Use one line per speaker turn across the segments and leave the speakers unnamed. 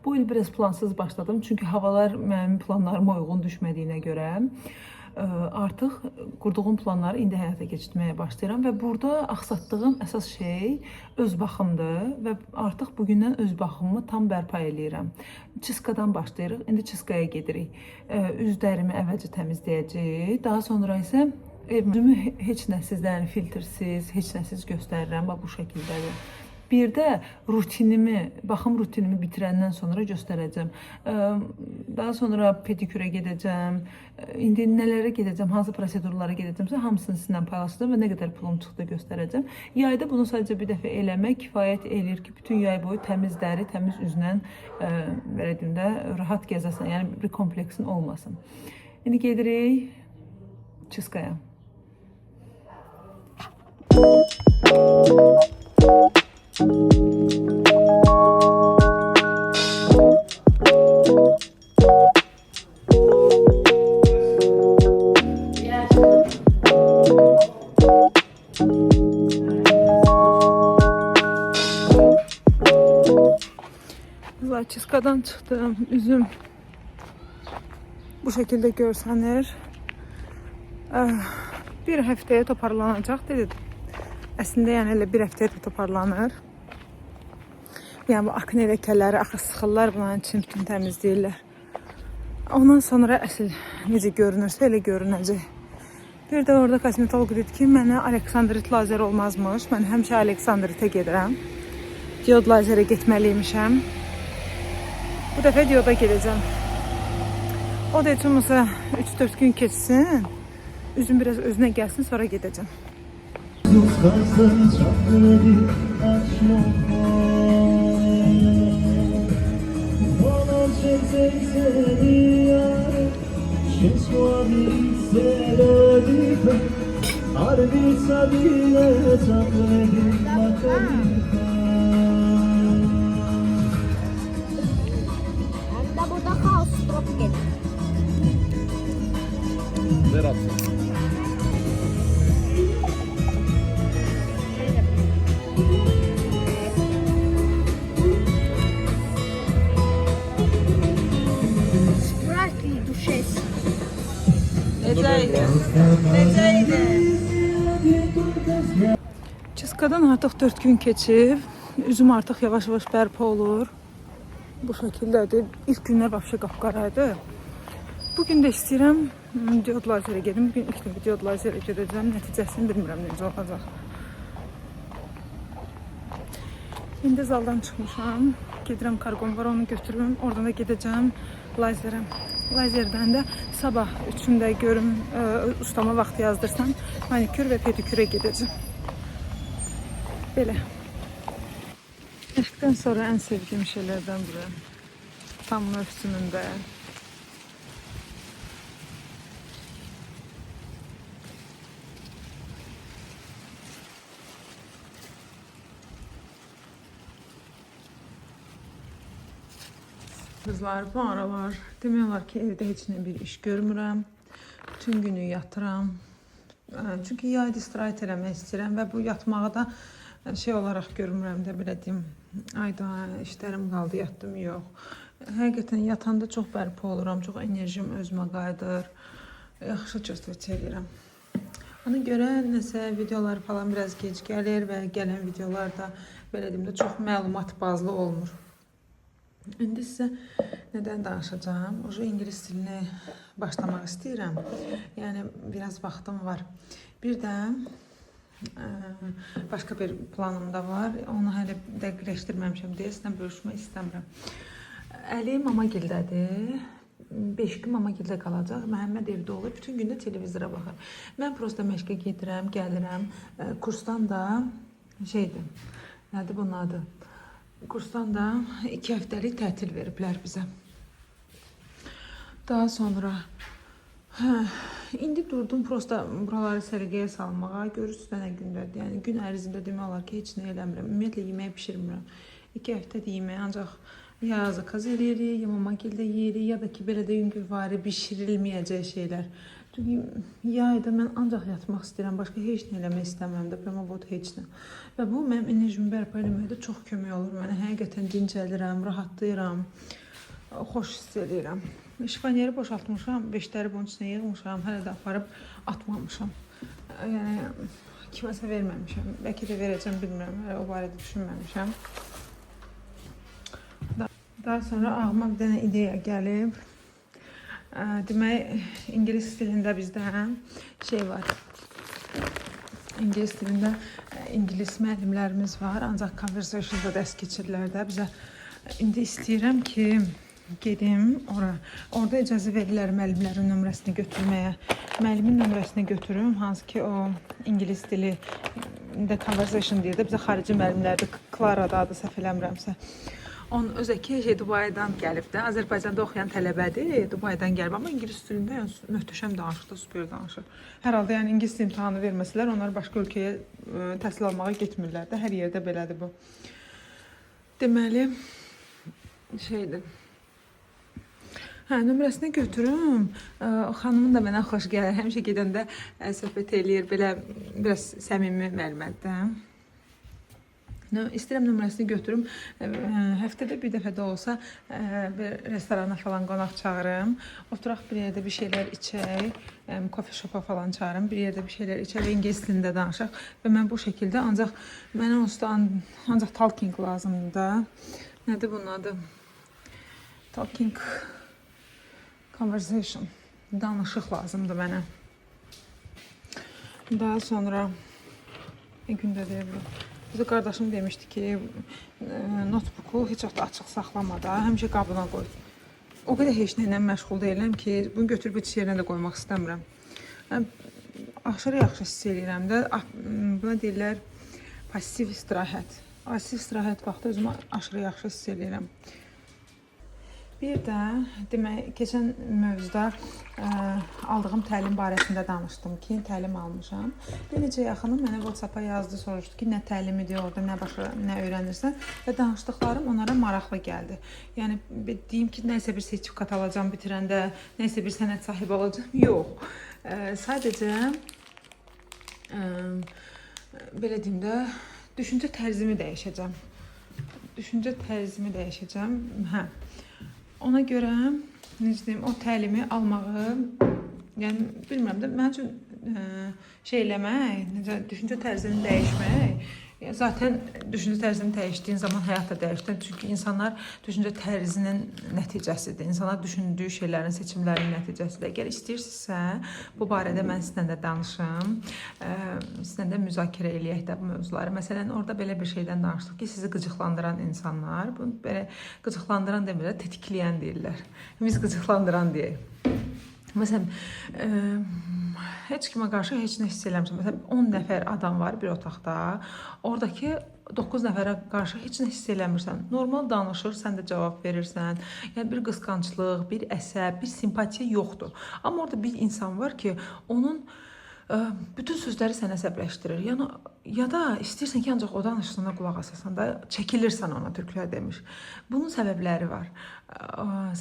Bu il biraz plansız başladım. Çünki havalar mənim planlarıma uyğun düşmədiyinə görə artıq qurduğum planları indi həyata keçirməyə başlayıram və burada axsatdığım əsas şey öz baxımdır və artıq bugündən öz baxımımı tam bərpa eləyirəm. Çiskadan başlayırıq. İndi çiskaya gedirik. Üz dərimi əvvəlcə təmizləyəcəyik. Daha sonra isə özümü heç nəsizdən, filtrsiz, heç nəsiz göstərirəm. Bax bu şəkildədir. Bir də baxım rutinimi bitirəndən sonra göstərəcəm. Daha sonra pedikürə gedəcəm. İndi nələrə gedəcəm, hansı prosedurlara gedəcəmsə hamısını sizinlə paylaşacağam və nə qədər pulum çıxdı göstərəcəm. Yayda bunu sadəcə bir dəfə eləmək kifayət eləyir ki, bütün yay boyu təmiz dəri, təmiz üzlə belə deyim də rahat gəzəsən. Yəni bir kompleksin olmasın. İndi gedirik çiskaya. Çiskadan çıxdım, üzüm bu şəkildə görsənir. Bir həftəyə toparlanacaq dedi. Əslində yəni elə bir həftəyə də toparlanır. Yəni bu akne ləkələri, axı sıxırlar bunların için bütün təmizləyirlər. Ondan sonra əsl necə görünürsə elə görünəcək. Bir də orada kosmetolog dedi ki, mənə Aleksandrit lazer olmazmış. Mən həmişə Aleksandritə gedirəm. Diod lazerə getməliymişəm. Bu dəfə dioda gedəcəm. O da heç olmasa 3-4 gün keçsin. Üzüm biraz özünə gəlsin, sonra gedəcəm.
Burada kaos stropu gelir.
Ver atsın.
Sprightly Duchess.
Necəydi? Çiskadan artıq 4 gün keçib. Üzüm artıq yavaş-yavaş bərpa olur. Bu şəkildədir. İlk günlər vəbşə qapqaraydı. Bugün də istəyirəm diod lazerə gedim. Bugün ilk dəfə diod lazerə gedəcəm. Nəticəsini bilmirəm necə olacaq. İndi zaldan çıxmışam. Gedirəm kargom var, onu götürürüm. Oradan da gedəcəm lazerə. Lazerdən də sabah üçündə görüm ustama vaxt yazdırsam manikür və pedikürə gedəcəm. Belə. Eşqdən sonra ən sevdiyim şeylərdən biri. Tam mövsümündə. Kızlar, bu aralar demək olar ki, evdə heç nə bir iş görmürəm. Bütün günü yatıram. Çünki yayda istirahət eləmək istəyirəm və bu yatmağı da şey olaraq görmürəm də, belə deyim. Ayda işlərim qaldı, yatdım, yox. Həqiqətən yatanda çox bərpa oluram, çox enerjim özümə qayıdır. Yaxşı göstərəcək edirəm. Ona görə nəsə videolar falan biraz gec gəlir və gələn videolar da belə deyim də çox məlumat bazlı olmur. İndi sizə nədən danışacağım? Oca ingilis dilini başlamaq istəyirəm. Yəni biraz vaxtım var. Bir də başqa bir planım da var. Onu hələ dəqiqləşdirməmişəm deyə sizlə bölüşmək istəmirəm. Əli mamagildədir. 5 gün mamagildə qalacaq. Məhəmməd evdə olur. Bütün gün də televizora baxır. Mən prosta məşqə gedirəm, gəlirəm. Kursdan da şeydir. Nədir bunun adı? Kursdan da 2 həftəlik tətil veriblər bizə. Daha sonra indi durdum prosta buraları səliqəyə salmağa. Görürsünüz nə gündədir. Yəni gün ərzində demək olar ki, heç nə eləmirəm. Ümumiyyətlə yemək bişirmirəm. 2 həftədir yemək ancaq ya zakaz eləyirik, ya mamagildə yeyirik, ya da ki belə də yüngülvari bişirilməyəcək şeylər. Yayda mən ancaq yatmaq istəyirəm, başqa heç nə eləmək istəmirəm də, prema vot heç nə. Və bu mənim enerjimi bərpa eləməkdə çox kömək olur mənə. Həqiqətən dincəlirəm, rahatlayıram, xoş hiss edirəm. Şifanyeri boşaltmışam, beşləri bunun içinə yığmışam, hələ də aparıb atmamışam. Yəni kiməsə verməmişəm. Bəlkə də verəcəm, bilmirəm. Hələ o barədə düşünməmişəm. Daha sonra ağlıma bir dənə ideya gəlib. Demək, ingilis dilində bizdə şey var. İngilis dilində ingilis müəllimlərimiz var, ancaq conversationda dərs keçirlər də bizə. İndi istəyirəm ki, gedim ora. Orada icazə verirlər müəllimlərin nömrəsini götürməyə. Müəllimin nömrəsini götürüm, hansı ki o ingilis dili də conversation deyir də bizə xarici müəllimlərdir. Clara da adı səhv eləmirəmsə. Onun özəki Dubaydan gəlib də. Azərbaycanda oxuyan tələbədir, Dubaydan gəlib. Amma ingilis dilində yəni, möhtəşəm danışır da, super danışır. Hər halda yəni ingilis imtahanı verməsələr, onlar başqa ölkəyə təhsil almağa getmirlər də. Hər yerdə belədir bu. Deməli, şeydir. Nömrəsini götürüm. Xanımın da mənə xoş gəlir. Həmişə gedəndə söhbət eləyir. Belə biraz səmimi müəllimdir. İstəyirəm nömrəsini götürüm. Həftədə bir dəfə də olsa bir restorana falan qonaq çağırım. Oturaq bir yerdə bir şeylər içək. Coffee shop'a falan çağırım. Bir yerdə bir şeylər içək və ingilis dilində danışaq. Və mən bu şəkildə ancaq mənə ancaq talking lazımdır da. Nədir bunun adı? Talking conversation. Danışıq lazımdır mənə. Daha sonra gündə deyilir. Bizə qardaşım demişdi ki, notebooku heç vaxt açıq saxlama da, həmişə qabına qoy. O qədər heç nə ilə məşğul deyiləm ki, bunu götürüb heç yerinə də qoymaq istəmirəm. Aşırı yaxşı hiss edirəm də, buna deyirlər pasiv istirahət. Pasiv istirahət vaxtı özümü aşırı yaxşı hiss edirəm. Bir də, demək, keçən mövzuda aldığım təlim barəsində danışdım ki, təlim almışam. Bir neçə yaxınım mənə WhatsApp-a yazdı, soruşdu ki, nə təlim edir orada, nə öyrənirsən və danışdıqlarım onlara maraqlı gəldi. Yəni, deyim ki, nəysə bir sertifikat alacam bitirəndə, nəysə bir sənət sahibi olacam. Yox, sadəcə, belə deyim də, düşüncə tərzimi dəyişəcəm. Ona görə, necə deyim, o təlimi almağı, yəni bilmirəm də, mənim üçün şey eləmək, düşüncə tərzini dəyişmək, zaten düşüncə tərzini dəyişdiyin zaman həyat da dəyişdir. Çünki insanlar düşüncə tərzinin nəticəsidir. İnsanlar düşündüyü şeylərin, seçimlərinin nəticəsidir. Əgər istəyirsinizsə, bu barədə mən sizinlə də danışım, sizinlə də müzakirə eləyək də bu mövzuları. Məsələn, orada belə bir şeydən danışdıq ki, sizi qıcıqlandıran insanlar, bunu belə qıcıqlandıran demirlər, tetikləyən deyirlər. Biz qıcıqlandıran deyək. Məsələn, heç kimə qarşı heç nə hiss eləmişəm. Məsələn, 10 nəfər adam var bir otaqda. Oradakı 9 nəfərə qarşı heç nə hiss eləmirsən. Normal danışır, sən də cavab verirsən. Yəni bir qısqanclıq, bir əsəb, bir simpatiya yoxdur. Amma orada bir insan var ki, onun bütün sözləri səni əsəbləşdirir. Yəni, ya da istəyirsən ki, ancaq o danışsana qulaq asasan da, çəkilirsən ona, türklər demiş. Bunun səbəbləri var.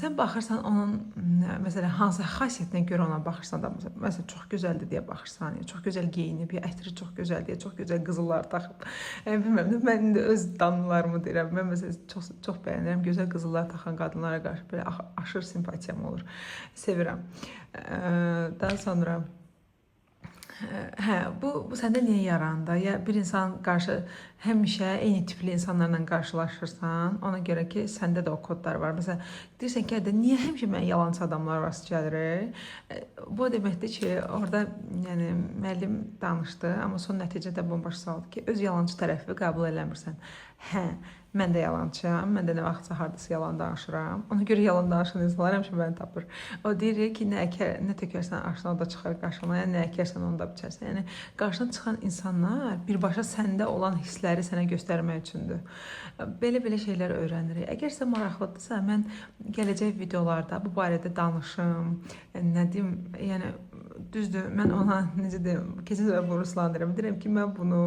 Sən baxırsan onun, məsələn, hansı xasiyyətinə görə ona baxırsan da, məsələn, çox gözəldir deyə baxırsan, çox gözəl geyinib, ətri çox gözəl deyə, çox gözəl qızıllar taxıb. Bilməm, mən də öz damlarımı deyirəm. Mən məsələn, çox bəyənirəm, gözəl qızıllar taxan qadınlara qarşı belə aşırı simpatiyam olur. Sevirəm. Daha sonra bu səndə niyə yarandı? Ya bir insan qarşı həmişə eyni tipli insanlarla qarşılaşırsan, ona görə ki, səndə də o kodlar var. Məsələn, deyirsən ki, niyə həmişə mən yalancı adamlar rast gəlirik? Bu deməkdir ki, orada yəni müəllim danışdı, amma son nəticədə bombaş saldı ki, öz yalancı tərəfi qəbul eləmirsən. Mən də yalancıyam, mən də nə vaxtsa hardasa yalan danışıram. Ona görə yalan danışan insanlar həmişə məni tapır. O deyir ki, nə tökərsən aşına o da çıxar qarşına, yəni nə əkərsən onu da biçərsən. Yəni, qarşına çıxan insanlar birbaşa səndə olan hissləri sənə göstərmək üçündür. Belə şeylər öyrənirik. Əgər sizə maraqlıdırsa, mən gələcək videolarda bu barədə danışım, nə deyim, yəni düzdür, mən ona, necə deyim, keçən dəfə bunu ruslandırım. Deyirəm ki, mən bunu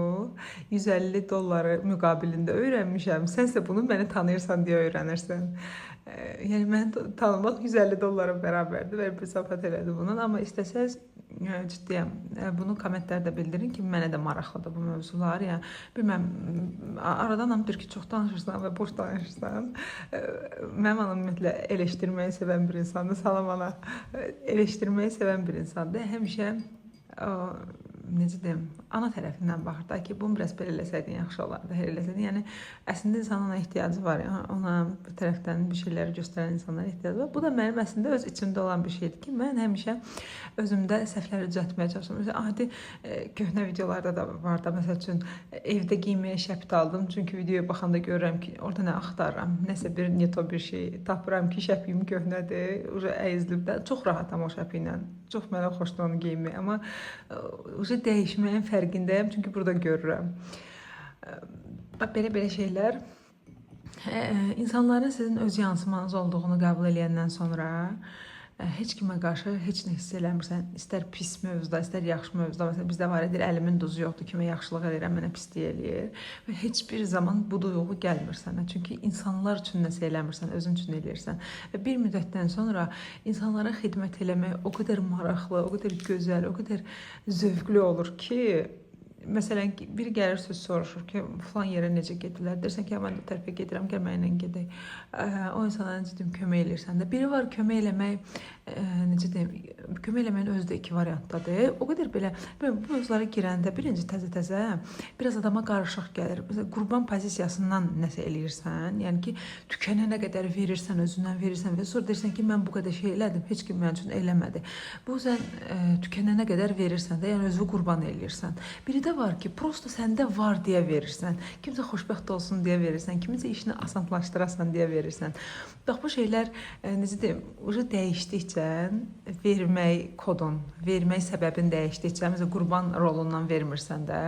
$150 müqabilində öyrənmişəm. Sənsə bunu məni tanıyırsan deyə öyrənirsən. Yəni, məni tanımaq $150 bərabərdir və bir söhbət elədi bunun. Amma istəsəz, ciddiyəm. Bunu kommentlərdə bildirin ki, mənə də maraqlıdır bu mövzular. Yəni bilməm, aradan bir ki, çox danışırsan və boş danışırsan. Mənim anam ümumiyyətlə eleşdirməyi sevən bir insandır. Salam ana. Eleşdirməyi sevən bir insandır. Həmişə necə deyim, ana tərəfindən baxır da ki, bunu biraz belə eləsəydin yaxşı olardı, elə eləsəydin. Yəni əslində insanın ona ehtiyacı var, yəni ona bir tərəfdən bir şeyləri göstərən insanlara ehtiyacı var. Bu da mənim əslində öz içimdə olan bir şeydir ki, mən həmişə özümdə səhvləri düzəltməyə çalışıram. Məsələn, adi köhnə videolarda da var da, məsəl üçün evdə giyməyə şəbit aldım, çünki videoya baxanda görürəm ki, orada nə axtarıram, nəsə bir neto bir şey tapıram ki, şəpiyim köhnədir, əzilib də çox rahatam o şəpi ilə. Çox mənə xoşdur onu geyinmək, amma dəyişməyin fərqindəyəm, çünki burada görürəm. Belə şeylər insanların sizin öz yansımanız olduğunu qəbul edəndən sonra heç kimə qarşı heç nə hiss eləmirsən. İstər pis mövzuda, istər yaxşı mövzuda. Məsələn, bizdə var edir, əlimin duzu yoxdur, kimə yaxşılıq edirəm, mənə pislik eləyir. Və heç bir zaman bu duyğu gəlmir sənə. Çünki insanlar üçün nəsə eləmirsən, özün üçün eləyirsən. Və bir müddətdən sonra insanlara xidmət eləmək o qədər maraqlı, o qədər gözəl, o qədər zövqlü olur ki, məsələn, biri gəlir söz soruşur ki, falan yerə necə gedirlər? Dersən ki, mən də tərəfə gedirəm, gəl mənimlə gedək. O insana necə deyim, kömək eləyirsən də. Biri var, kömək eləmək, necə deyim, kömək eləməyin özü də iki variantdadır. O qədər belə, bu mövzulara girəndə birinci təzə-təzə biraz adama qarışıq gəlir. Məsələn, qurban pozisiyasından nəsə eləyirsən, yəni ki, tükənənə qədər verirsən, özündən verirsən və sonra deyirsən ki, mən bu qədər şey elədim, heç kim mənim üçün eləmədi. Bu sən tükənənə qədər verirsən də, yəni özünü qurban eləyirsən. Biri də var ki, prosto səndə var deyə verirsən. Kimsə xoşbəxt olsun deyə verirsən, kiminsə işini asanlaşdırasan deyə verirsən. Bax, bu şeylər, necə deyim, dəyişdikcə vermək kodun, vermək səbəbin dəyişdikcə, məsələn, qurban rolundan vermirsən də,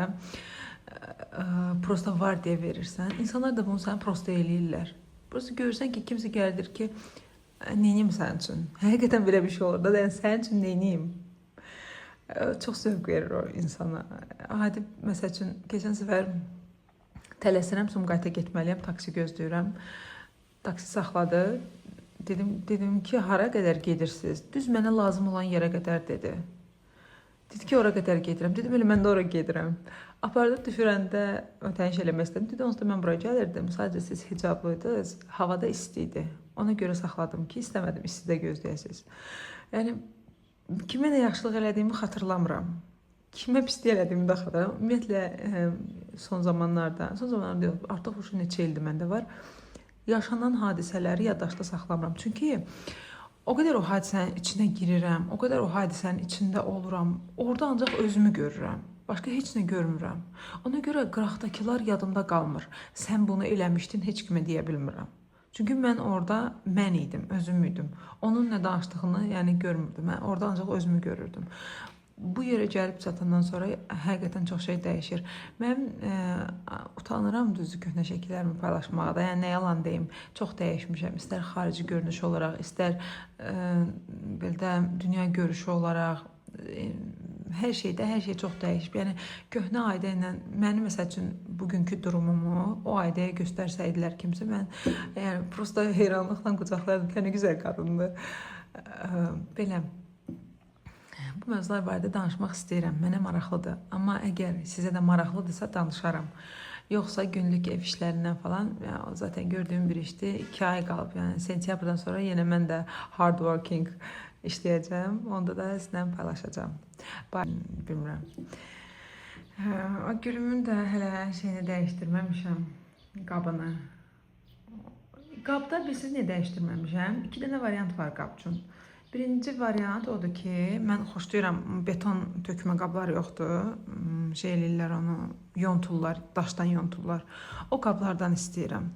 prosto var deyə verirsən. İnsanlar da bunu sənə prosto eləyirlər. Prosto görürsən ki, kimsə gəldir ki, neyniyim sənin üçün? Həqiqətən belə bir şey olur da, yəni sənin üçün neyniyim? Çox zövq verir o insana. Hadi, məsəl üçün, keçən səfər tələsirəm, Sumqayıta getməliyəm, taksi gözləyirəm. Taksi saxladı. Dedim ki, hara qədər gedirsiniz? Düz mənə lazım olan yerə qədər dedi. Dedi ki, ora qədər gedirəm. Dedim, elə mən də ora gedirəm. Apardı, düşürəndə ötəniş eləmək istədim. Dedi, onsuz da mən buraya gəlirdim. Sadəcə siz hicablıydınız, havada isti idi. Ona görə saxladım ki, istəmədim istidə gözləyəsiniz. Yəni, kimə nə yaxşılıq elədiyimi xatırlamıram. Kimə pislik elədiyimi də xatırlamıram. Ümumiyyətlə, son zamanlarda yox, artıq şu neçə ildir məndə var. Yaşanan hadisələri yaddaşda saxlamıram. Çünki o qədər o hadisənin içinə girirəm, o qədər o hadisənin içində oluram. Orada ancaq özümü görürəm. Başqa heç nə görmürəm. Ona görə qıraqdakılar yadımda qalmır. Sən bunu eləmişdin, heç kimə deyə bilmirəm. Çünki mən orada mən idim, özüm idim. Onun nə danışdığını yəni görmürdüm. Mən orada ancaq özümü görürdüm. Bu yerə gəlib çatandan sonra həqiqətən çox şey dəyişir. Mən utanıram düzü köhnə şəkillərimi paylaşmağa da. Yəni nə yalan deyim, çox dəyişmişəm. İstər xarici görünüş olaraq, istər belə dünya görüşü olaraq, hər şey çox dəyişib. Yəni köhnə Ayda ilə mənim məsəl üçün bugünkü durumumu o Aydaya göstərsəydilər kimsə, mən yəni prosta heyranlıqla qucaqlardım ki, nə gözəl qadındır. Belə bu mövzular barədə danışmaq istəyirəm. Mənə maraqlıdır. Amma əgər sizə də maraqlıdırsa danışaram. Yoxsa günlük ev işlərindən falan, yəni, zaten gördüyüm bir işdir. 2 ay qalıb. Yəni sentyabrdan sonra yenə mən də hard working işləyəcəm. Onda da sizinlə paylaşacağım. Bilmirəm. Gülümün də hələ şeyini dəyişdirməmişəm. Qabını. Qabda bilirsiniz nə dəyişdirməmişəm? 2 dənə variant var qab üçün. Birinci variant odur ki, mən xoşlayıram, beton tökmə qablar yoxdur. Şey eləyirlər onu, yontullar, daşdan yontullar. O qablardan istəyirəm.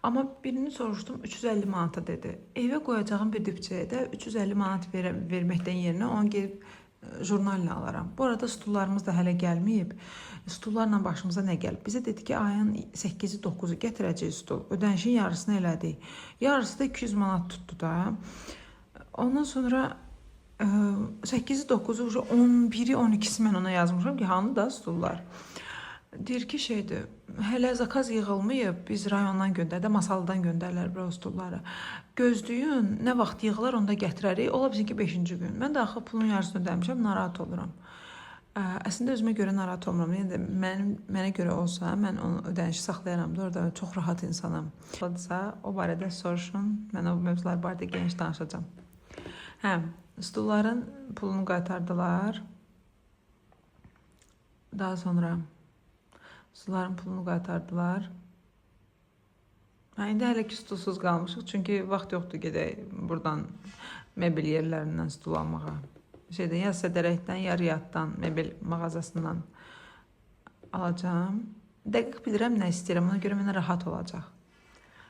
Amma birini soruşdum, 350 manata dedi. Evə qoyacağım bir dibçəyə də 350 manat verməkdən yerinə onu gedib jurnallə alaram. Bu arada stullarımız da hələ gəlməyib. Stullarla başımıza nə gəlib? Bizə dedi ki, ayın 8-i 9-u gətirəcək stul. Ödənişin yarısını elədik. Yarısı da 200 manat tutdu da. Ondan sonra 8-i 9-u, 11-i 12-si mən ona yazmışam ki, hanı da stullar. Deyir ki, hələ zakaz yığılmayıb, biz rayondan göndərdik, Masallıdan göndərilər bu stulları. gözləyin, nə vaxt yığılar onda gətirərik. Ola bilsin ki 5-ci gün. Mən də axı pulun yarısını ödəmişəm, narahat oluram. Əslində özümə görə narahat olmuram. Yəni də mənə görə olsa, mən onu ödənişi saxlayaram da orada. Çox rahat insanam. O barədə soruşun. Mən o mövzular barədə geniş danışacağam. Hə, stulların pulunu qaytardılar. Daha sonra stulların pulunu qaytardılar. İndi hələ ki stulsuz qalmışıq. Çünki vaxt yoxdur gedək buradan mebel yerlərindən stul almağa. Ya Sədərəkdən, ya Riyaddan, mebel mağazasından alacağım. Dəqiq bilirəm nə istəyirəm, ona görə mənə rahat olacaq.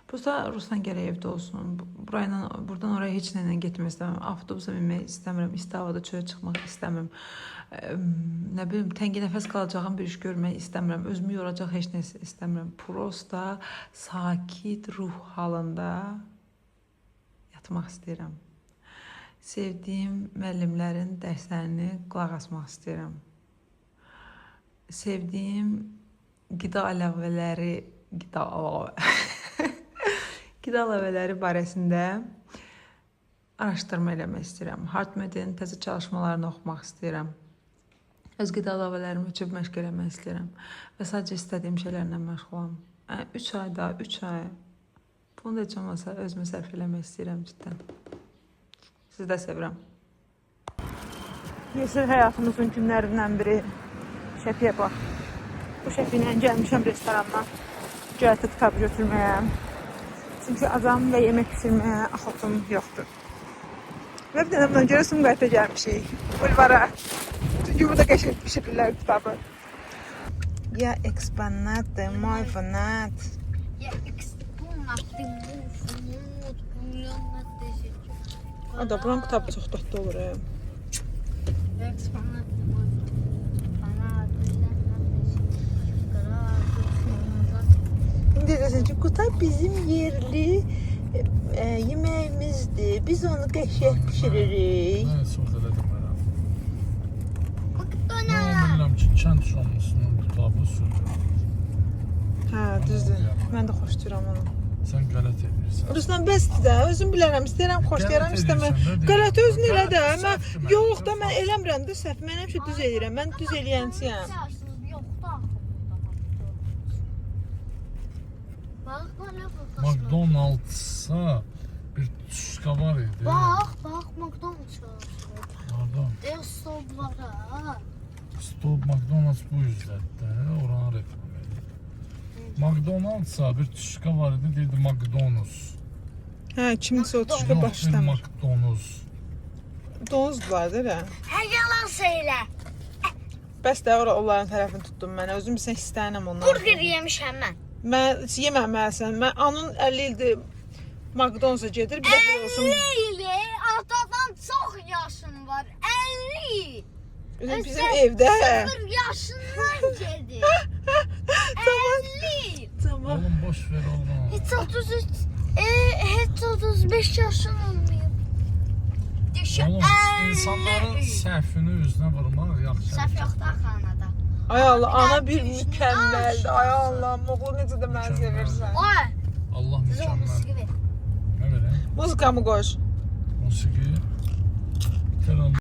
Bursa Ruslan gərək evdə olsun. Buradan oraya heç nə ilə getmək istəmirəm. Avtobusa minmək istəmirəm. İsti havada çölə çıxmaq istəmirəm. Nə bilim, təngi nəfəs qalacağım bir iş görmək istəmirəm. Özümü yoracaq heç nə istəmirəm. Prosta sakit ruh halında yatmaq istəyirəm. Sevdiyim müəllimlərin dərslərini qulaq asmaq istəyirəm. Sevdiyim qida əlavələri barəsində araşdırma eləmək istəyirəm. HeartMed'in təzə çalışmalarını oxumaq istəyirəm. Öz qida əlavələrimi üçün məşq eləmək istəyirəm. Və sadəcə istədiyim şeylərlə məşğulam. 3 ayda, 3 ay. Bunu da heç olmasa özümə sərf eləmək istəyirəm ciddən. Sizi də sevirəm. Yeşil həyatımızın günlərindən biri Şəfiyə bax. Bu Şəfiyyə gəlmişəm restorandan. Cəhətə kitab götürməyə. Çünki adam və yemək pişirməyə axıtım yoxdur. Və bir dənə buna görə Sumqayıta gəlmişik. Bulvara. Çünki burada qəşəng pişirirlər kitabı. Ya eksponatı, moj fanat.
Ya eksponatı,
O da buranın kitabı çox dadlı olur. İndi deyirsən ki, Qutay bizim yerli yeməyimizdir. Biz onu qəşəng pişiririk.
Mən çox elədim mənə.
McDonald's.
Mən bilirəm ki, kənd şonusunun kitabı sürür.
Hə, düzdür. Mən də xoşlayıram onu.
Sən qələt edirsən.
Ruslan bəsdir də, özüm bilərəm, istəyirəm, xoşlayıram, istəməm. Qələt özün elə də, mən yox da mən eləmirəm də səhv, mən həmişə düz eləyirəm, mən düz eləyənciyəm.
McDonald's'a bir tuşka var idi.
Bax, McDonald's.
Orada.
Stop var ha.
Stop McDonald's bu yüzlərdə, oranı reklam edir. McDonald's'a bir tuşka var idi, deyildi McDonald's.
Hə, kimsə o tuşqa
Yox, bir
başlamır.
McDonald's.
Donuzdular da,
Hər yalan söylə.
bəs də onların tərəfini tutdum mən, özüm sən istəyənəm onları.
Burger yemişəm mən.
Mən yeməməlisən, mən anın 50 ildir McDonald's-a gedir, bir də bir olsun.
50 ili, atadan çox yaşın var, 50.
Bizim evdə.
0 yaşından gedir. 50.
Tamam.
Oğlum boş ver oğlum.
Heç 35 yaşın olmayıb.
Oğlum insanların səhvini üzünə vurmaq yaxşı.
Səhv yoxdur axanada.
Ay Allah, ana bir mükəmməldir. Ay Allah, oğlu necə də məni sevirsən.
Oy,
Allah
bizə o
mükəmməl.
musiqi ver.
Nə verəm?
Muzikamı qoş.
Musiqi. Telefon